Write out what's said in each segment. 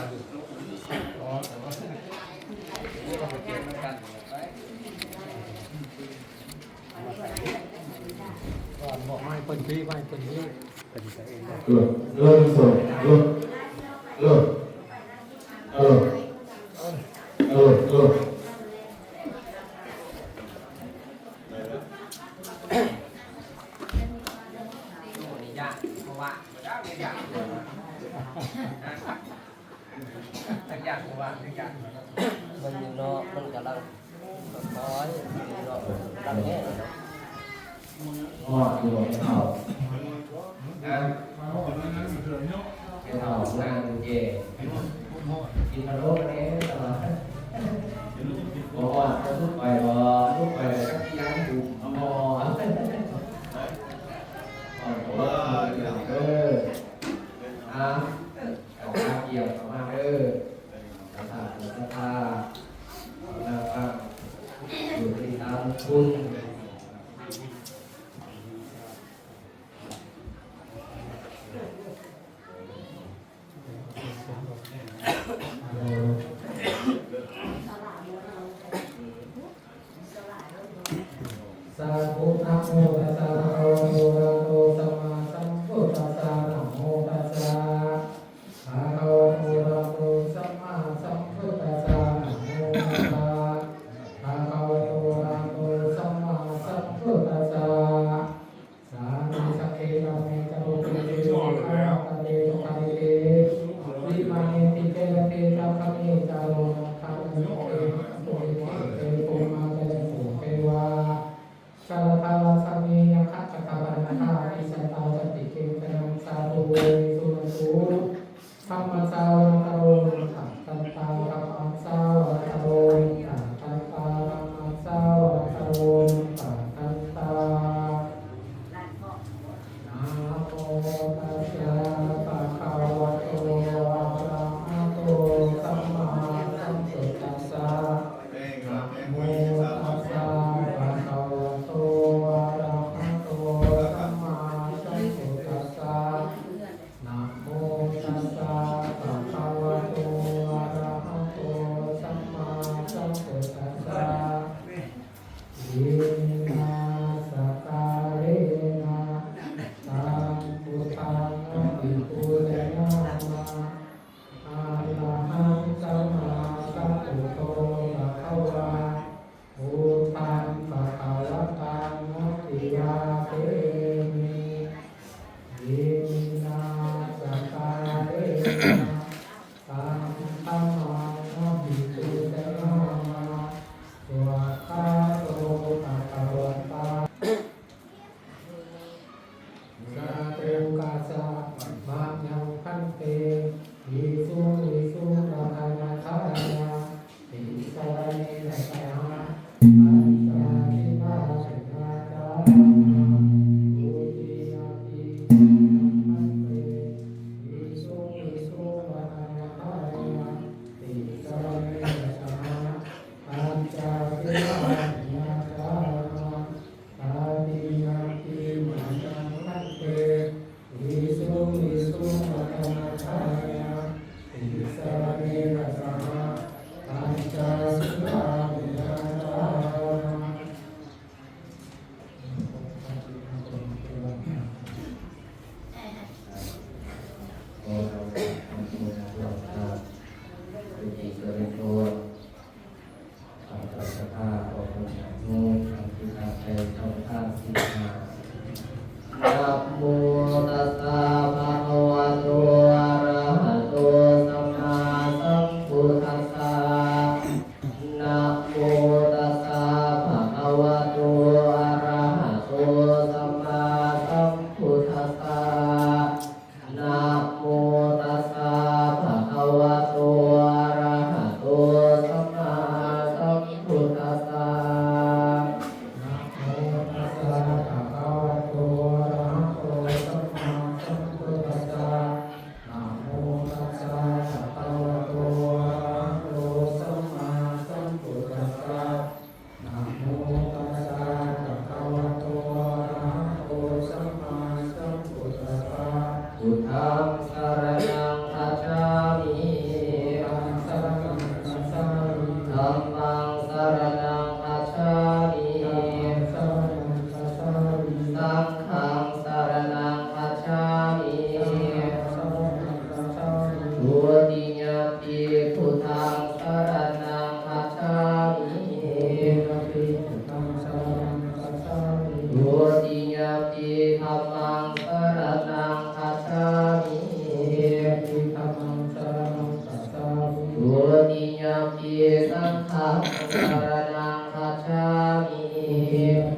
บอกให้คนที่ไม่คนที่เป็นตัวเองเริ่มส่งเริ่มยากเพราะว่าไม่ยากทั้งยากเพราะว่าทั้งยากมันอยู่เนาะมันกำลังน้อยเนาะตั้งแง่อ๋อดูเข่าเข่านั่งเย่กินขนมอันนี้ตลอดบอกว่าจะลุกไปลุกไปสักยันดูอ๋อว่าอย่างเอาข้าวเกี่ยวมาภาษาอยู่ที่ตามคุณ สาธุนะโมตัสสะภะคะวะโตอะระหะโตสัมมาสัมพุทธัสสะนะโมตัสสะภะคะวะโตอะระหะโตสัมมาสัมพุทธัสสะนะโมตัสสะภะคะวะโตอะระหะโตสัมมาสัมพุทธัสสะสาธุสัพเพธรรมเมจโรติเตโยคะตะเตโยคะเตวิมานิติเตเตจัพพะเมจาโรคะโยเอโตเอโตมาเตโสเทวาชาลทาสามียคัจจกบันนาอิสันตาสติเกตนังสาธุเวสุนตุธรรมสาวนาโรขัตตันตาธรรมสาวนาโรขัตตันตาธรรมสาวนาโรขัตตันตานะโมตัสสะภะคะวะโตอะระหะโตสัมมาสัมพุทธัสสะนะโมตัสสะภะคะวะโตอะระหะโตสัมมาสัมพุทธัสสะนะโมตัสสะภะคะวะโตอะระหะโต ทุติยมปีพุทธังสรณังคัจฉามิ ปิพุทธังสรณังคัจฉามิ ทุติยมปีธัมมังสรณังคัจฉามิ ปิธัมมังสรณังคัจฉามิ ทุติยมปีสังฆังสรณังคัจฉามิ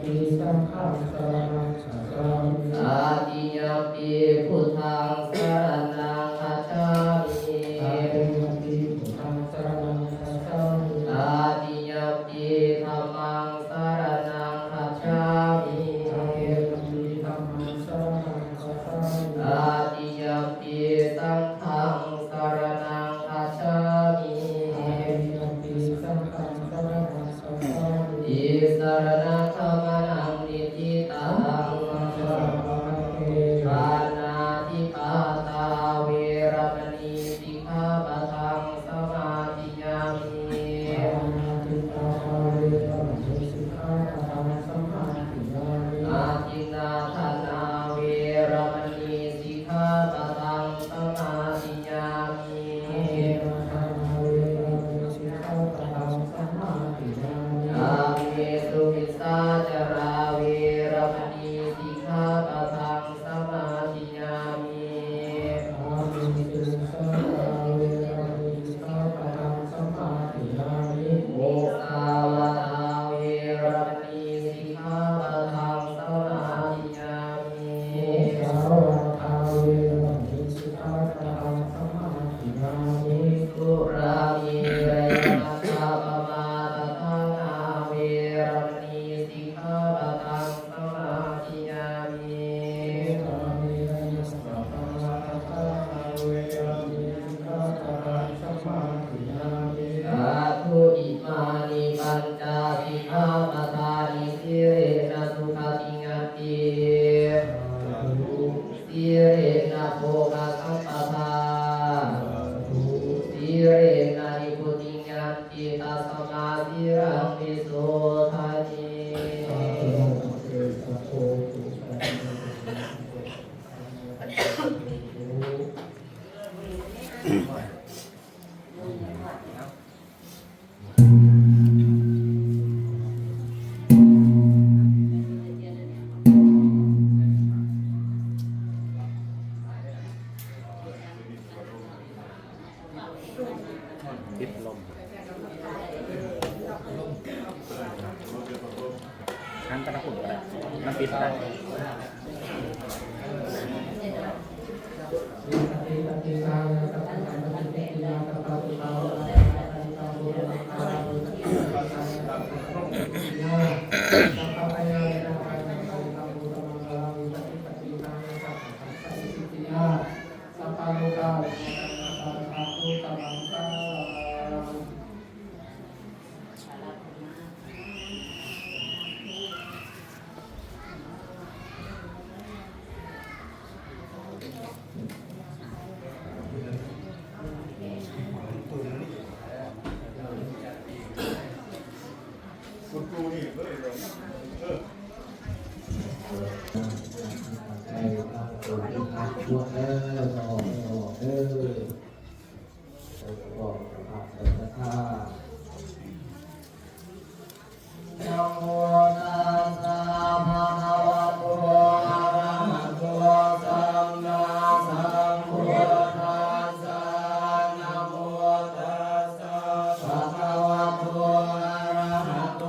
ปิสังฆังสรณังคัจฉามิ ตาติยมปีพุทธังสรณังคัจฉามิ อาติยมปิพุทธังสรณังคัจฉามิ ตาติยมปีธัมมังสรณังคัจฉามิ อาติยมปิธัมมังสรณังคัจฉามิ ตาติยมปีสังฆังสรณังคัจฉามิ อาติยมปิสังฆังสรณังคัจฉามิ อิสรณะขมนังนิทิตัง สรณังเก ทานาทิปาตาเวรมณีสิกขาปะทังสมาธิยามิ อานาติปาภาเวรมณีสิกขาปะทังสมาธิยามิ อาทินนาทานาเวรมณีสิกขาปะทังสมาธิยามิ อาเมสุวิสาจาราเวรมณีสิกขาปะทังสมาธิยามิ มุสาวาทาเวรมณีสิกขาปะทังสมาธิยามิสุรามิเรมัสสะปะมาทฏฐานาเวรมณีสิกขาปะทังสมาธิยามิ สาธุอิมานิปัญจสิกขาปะทานิสิเรนะสุขติยันติสิเรนะโภคสัมปทาสิเรนะนิพุติยันติตัสมาสิรังวิโสทานิ ติดลมขั้นตะกุ่นก็ได้น้ำปิดได้ นะโมตัสสะภะคะวะโตอะระหะโตสัมมาสัมพุทธัสสะนะโมตัสสะภะคะวะโตอะระหะโต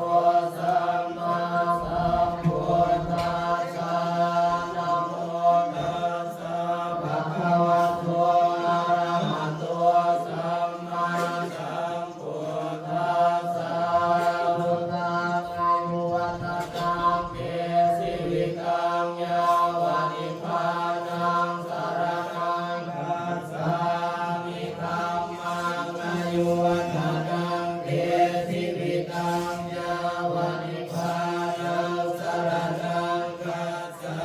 สัมมาสัมพุทธัสสะนะโมตัสสะภะคะวะโตอะระหะโตสัมมาสัมพุทธัสสะพุทธังอายุวัตตังเกสิวิตังยาวานิพพานังสรณังคัจฉามิธัมมังอายุวัตตังเกสิวิตังยาวานิพพานังสรณังคัจฉา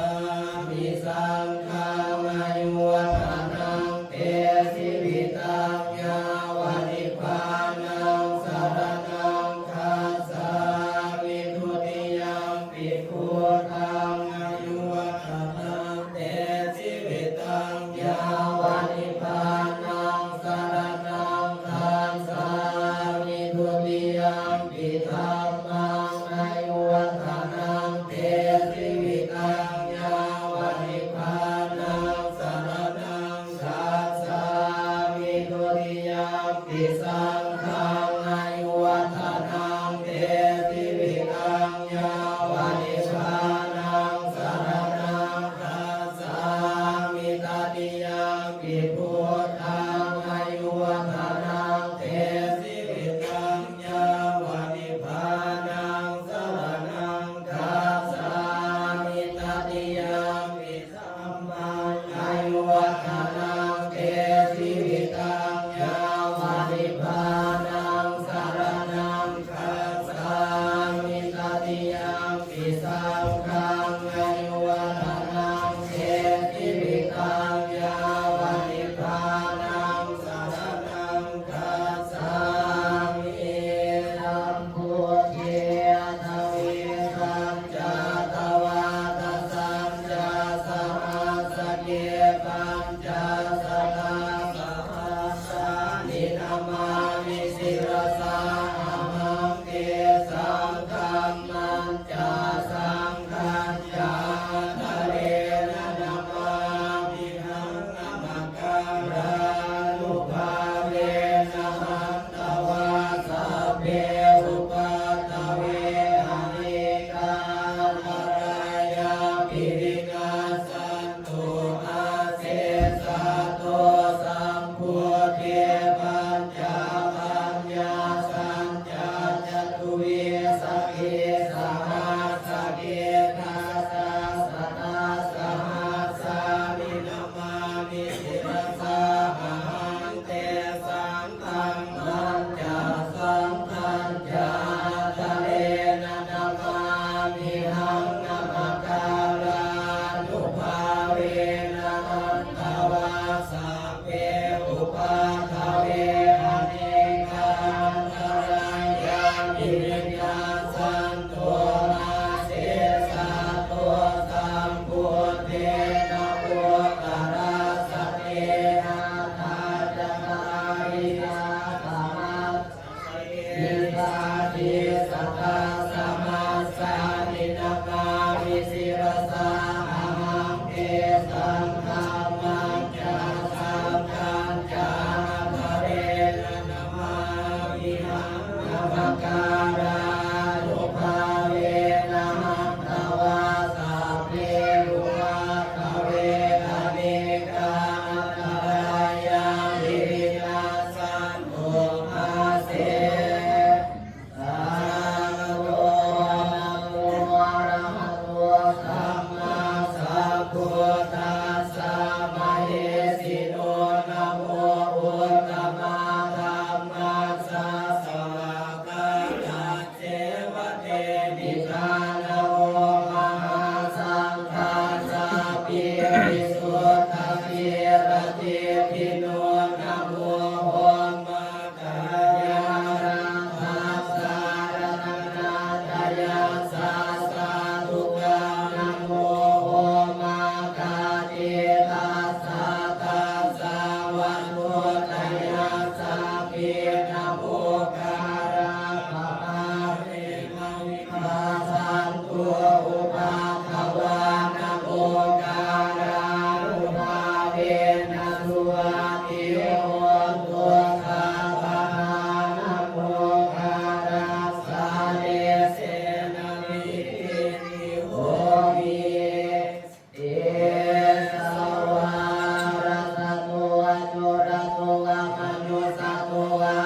มิสังฆังอายุวัตตังเกสิวิตังยาวานิพพานังสรณังคัจฉามิทุติยมปิพุทธังอายุวัตตังเตสิวิตังยาวานิพพานังส ติยามปิสังฆังอายุวัฒนังเตติวิกังยาวานิพานังสรณังคัจฉามิตติยามปิพุทธังอายุวัฒนังเตติวิกังยาวานิพานังสรณังคัจฉามิตติยามปิสัมมาอายุวัฒนังเตติวิกังยาวานิพานังสรณังคัจฉามิตติยามปิสังฆังอายุวัฒนังเตติวิกังยาวานิพานังสรณังคัจฉามิสัมพุทเททวิสัมจตวาตสัมจสหัสเกปัญจสตาสหัสสานินามามิสิรสาอาหังเกสังฆัมมัญจสังฆัญจาทะเลนะนามามิหังนามการานุภาเวนะหันตวาสัพเพอุปัฏฐเวอเนกาภรายาปิริกาสันตุอาเสสะโตสัมพุทเทปัญจปัญญาสัญจจตุเวสะเกสหัสสะเกทัสสะสะทัสสะหัสสะมินามามิสิรสาอาหังเตสังฆัมมัญจสังฆัญจาทะเลนะนามามิหังนามการานุภาเวนะหันตวาสัพเพอุปัฏฐเวอเนกาภรายาปิริกาสันตุอาเสสะโตสัมพุทเทนะพุทธราสเตนะทาจักราริยาธรรมัสสะอิสาทิสัตตาสัมมาสานินามามิสิรสาอาหังเกสังฆัมมัญจสังฆัญจาทะเรนะนามามิหังนามการานุภาเวนะหันตวาสัพเพอุปัฏฐเวอเนกาภรายาปิริกาสันตุอาเสสังโฆนะโมอะระหะโตสัมมาสัมพุทธัสสะมะเหสิโนนะโมอุตตมะธัมมัสสะสวากาตัจเจวะเตนิพานะโมมหาสังฆาสาปิริสุทธะปิรติพิโนนะโมโหมะกายารังทัสสะระนังนาตยาสัสสะทุกขานะโมโหมะกาเตตัสสะตัสสะวันโตตยาสัพพินะโมการะปะปะเรมังวิภาสันตุอุปัฏฐวานะโมการะนุภาเวนะสุอาทิโหตุสัพพะนะโมการะสาเลเสนะวินิโหมิเอสวาระสะโตวะโจระโตวะมะโยสะโตวะ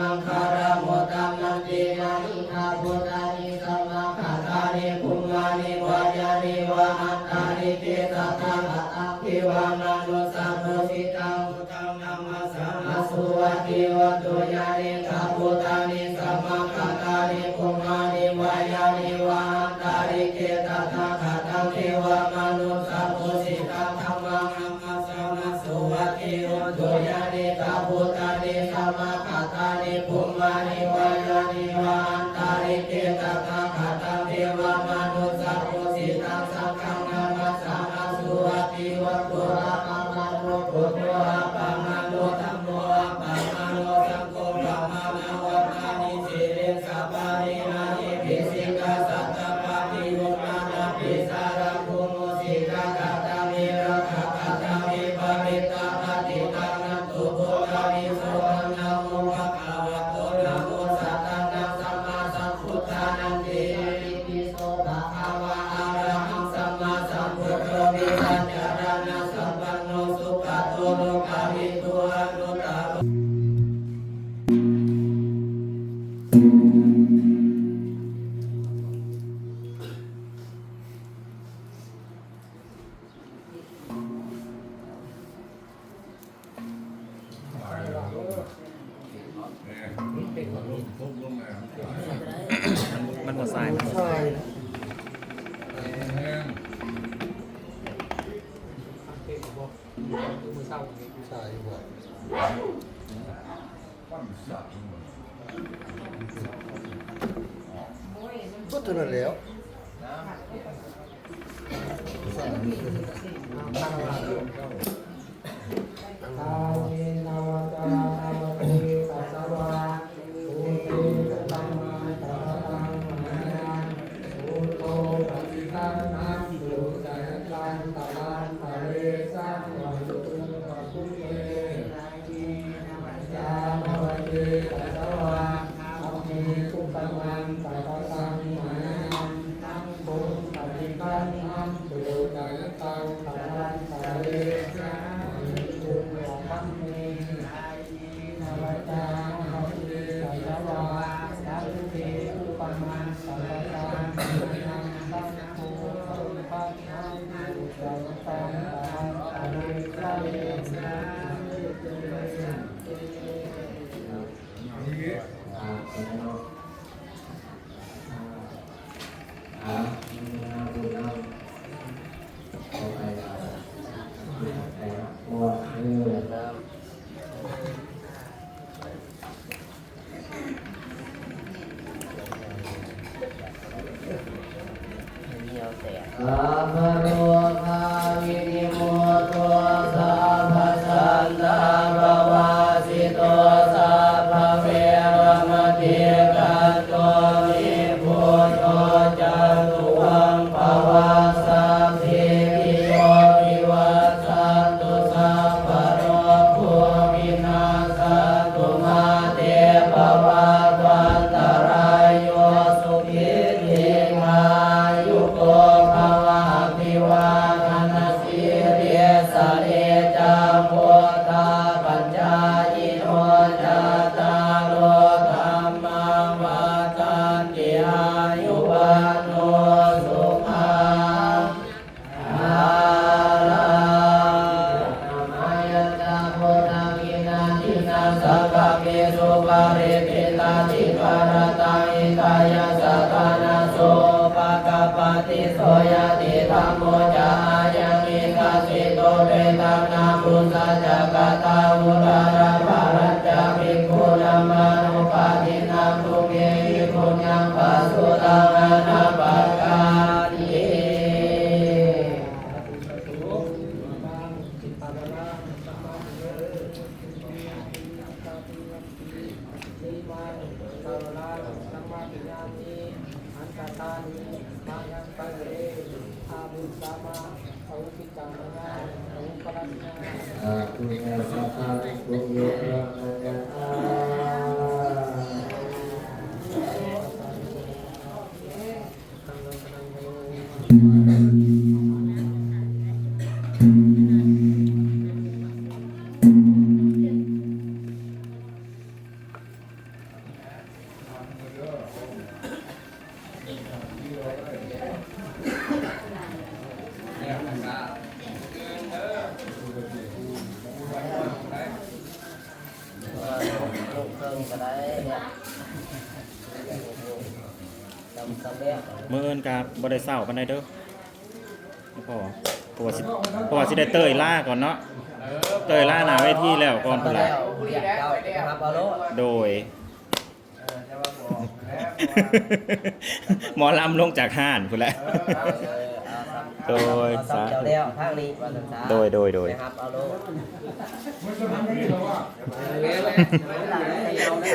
มังคารมุตตมังตินานินาพุทธานิสัมมาคาตานิภูมานิวายานิวะอัตตานิเกตัตถะอัตถิวานานุสัพพุสิตังพุทธังธัมมัสสะอาสุวัตถิวัตตุยานิกาพุทธานิสัมมาคาตานิภูมานิวายานิวะอัตตานิเกตัตถะอัตถิวานานุสัพพุสิตังธัมมังธัมมัสสะอาสุวัตถิวัตตุยานิกาพุทธานิสัมมาคาตานิภูมานิวายานิวะอัตตานิเกตัตถะอัตถิวานานุสัพพุสิตังสังฆังธัมมัสสะอาสุวัตถิวัตตุอะปัมมานุพุทโธอะปัมมานุธัมโมอะปัมมานุสังโฆอะปัมมาวัฏฏานิสิริสัพพะรินานิภิสิกาสัตตปะปิยุตมานาภิสารังคุโมสิกากัตตามิระคกัตตามิปริตตาปฏิตังนันตุพุทธานิโสนะโมภะคะวะโตนะโมสัตตังนะสัมมาสัมพุทธานันติอิติโสภะคะวะอะระหังสัมมาสัมพุทโธวิสัญจารณะสัมปันโนสุขโตโลกาภิตุอนุตตโร มันหมดสายมันหมดสาย ก็เท่านั้นแล้ว ตาเวนาวตาตาวติปัสสาวะอุติตัมมาตาตังมะยังอุโตปฏิตังนัมปุจัยตังตะลันตะเรสังวะตุปะคุเตนาทีนามัจจามะวะเตปัสสาวะอัมมิคุปมังตะตังมะยังตังปุปฏิตังนัมปุจัยตังตะลันตะเรสังธัมเมนายีนาวัจจานาวิสัยยวาสัพเพอุปมังสัพพะตังนังตังโภสัมปันนังอุจจาตังตังอริสะเยนะสัพพะโลกาวินิโมโตสัพพะสันตาภวาสิโตสัพพะเวรมติกันโตวิพุทโธจันตุวังภวะสัพพิติโยวิวัสสันตุสัพพะโรโควินาศตุมาเตภวัตวันตรายโยสุขิติอายุโกภวะอภิวาทนาสิริสะเอจัมโพธาปัญญายโนจัตตารโอธัมมังวัฏันติอายุวันโนสุขังภาลังนะมายันตาโพธิวินาทินาสัพพะเมสุปาริปิตาติภารตังอิตายะสัตตานาโสปะกะปะติโสยติธัมโมจายังมิกาสิโตเวตังนาปุสัจจกตาอุราระภารัจจาภิกขุนัมมานุปาทินังทุเกหิปุญญังปัสสุตังอนาปักขาติ ดำสำเร็จ มื้ออื่นก็บ่ได้เช้าปานใดเด้อพอเพราะว่าสิได้เต้ยล่าก่อนเนาะเต้ยล่าหน้าเวทีแล้วก่อนพุ่นล่ะ อยากเจ้าครับเอาโลด โดย หมอลำลงจากห้านพุ่นแหละ โดย สา สา เจ้า ธุ แล้วทางนี้วันษา โดย นะครับเอาโลด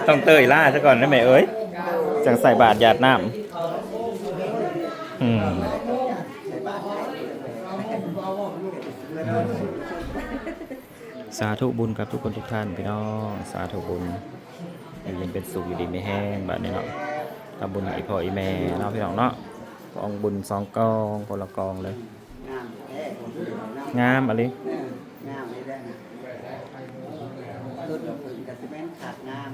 ต้องเต้ยล่าซะก่อนนะแม่เอ้ยจังใส่บาตรหยาดน้ำสาธุบุญกับทุกคนทุกท่านพี่น้องสาธุบุญอยู่เย็นเป็นสุขอยู่ดีไม่แห้งแบบนี้เนาะทำบุญให้พ่ออีแม่เนาะพี่น้องเนาะกองบุญ2 กองคนละกองเลย งามแท้งามอะไร งามเลยได้นะคือดอกผึ่งกับซีเมนต์ขาดงาม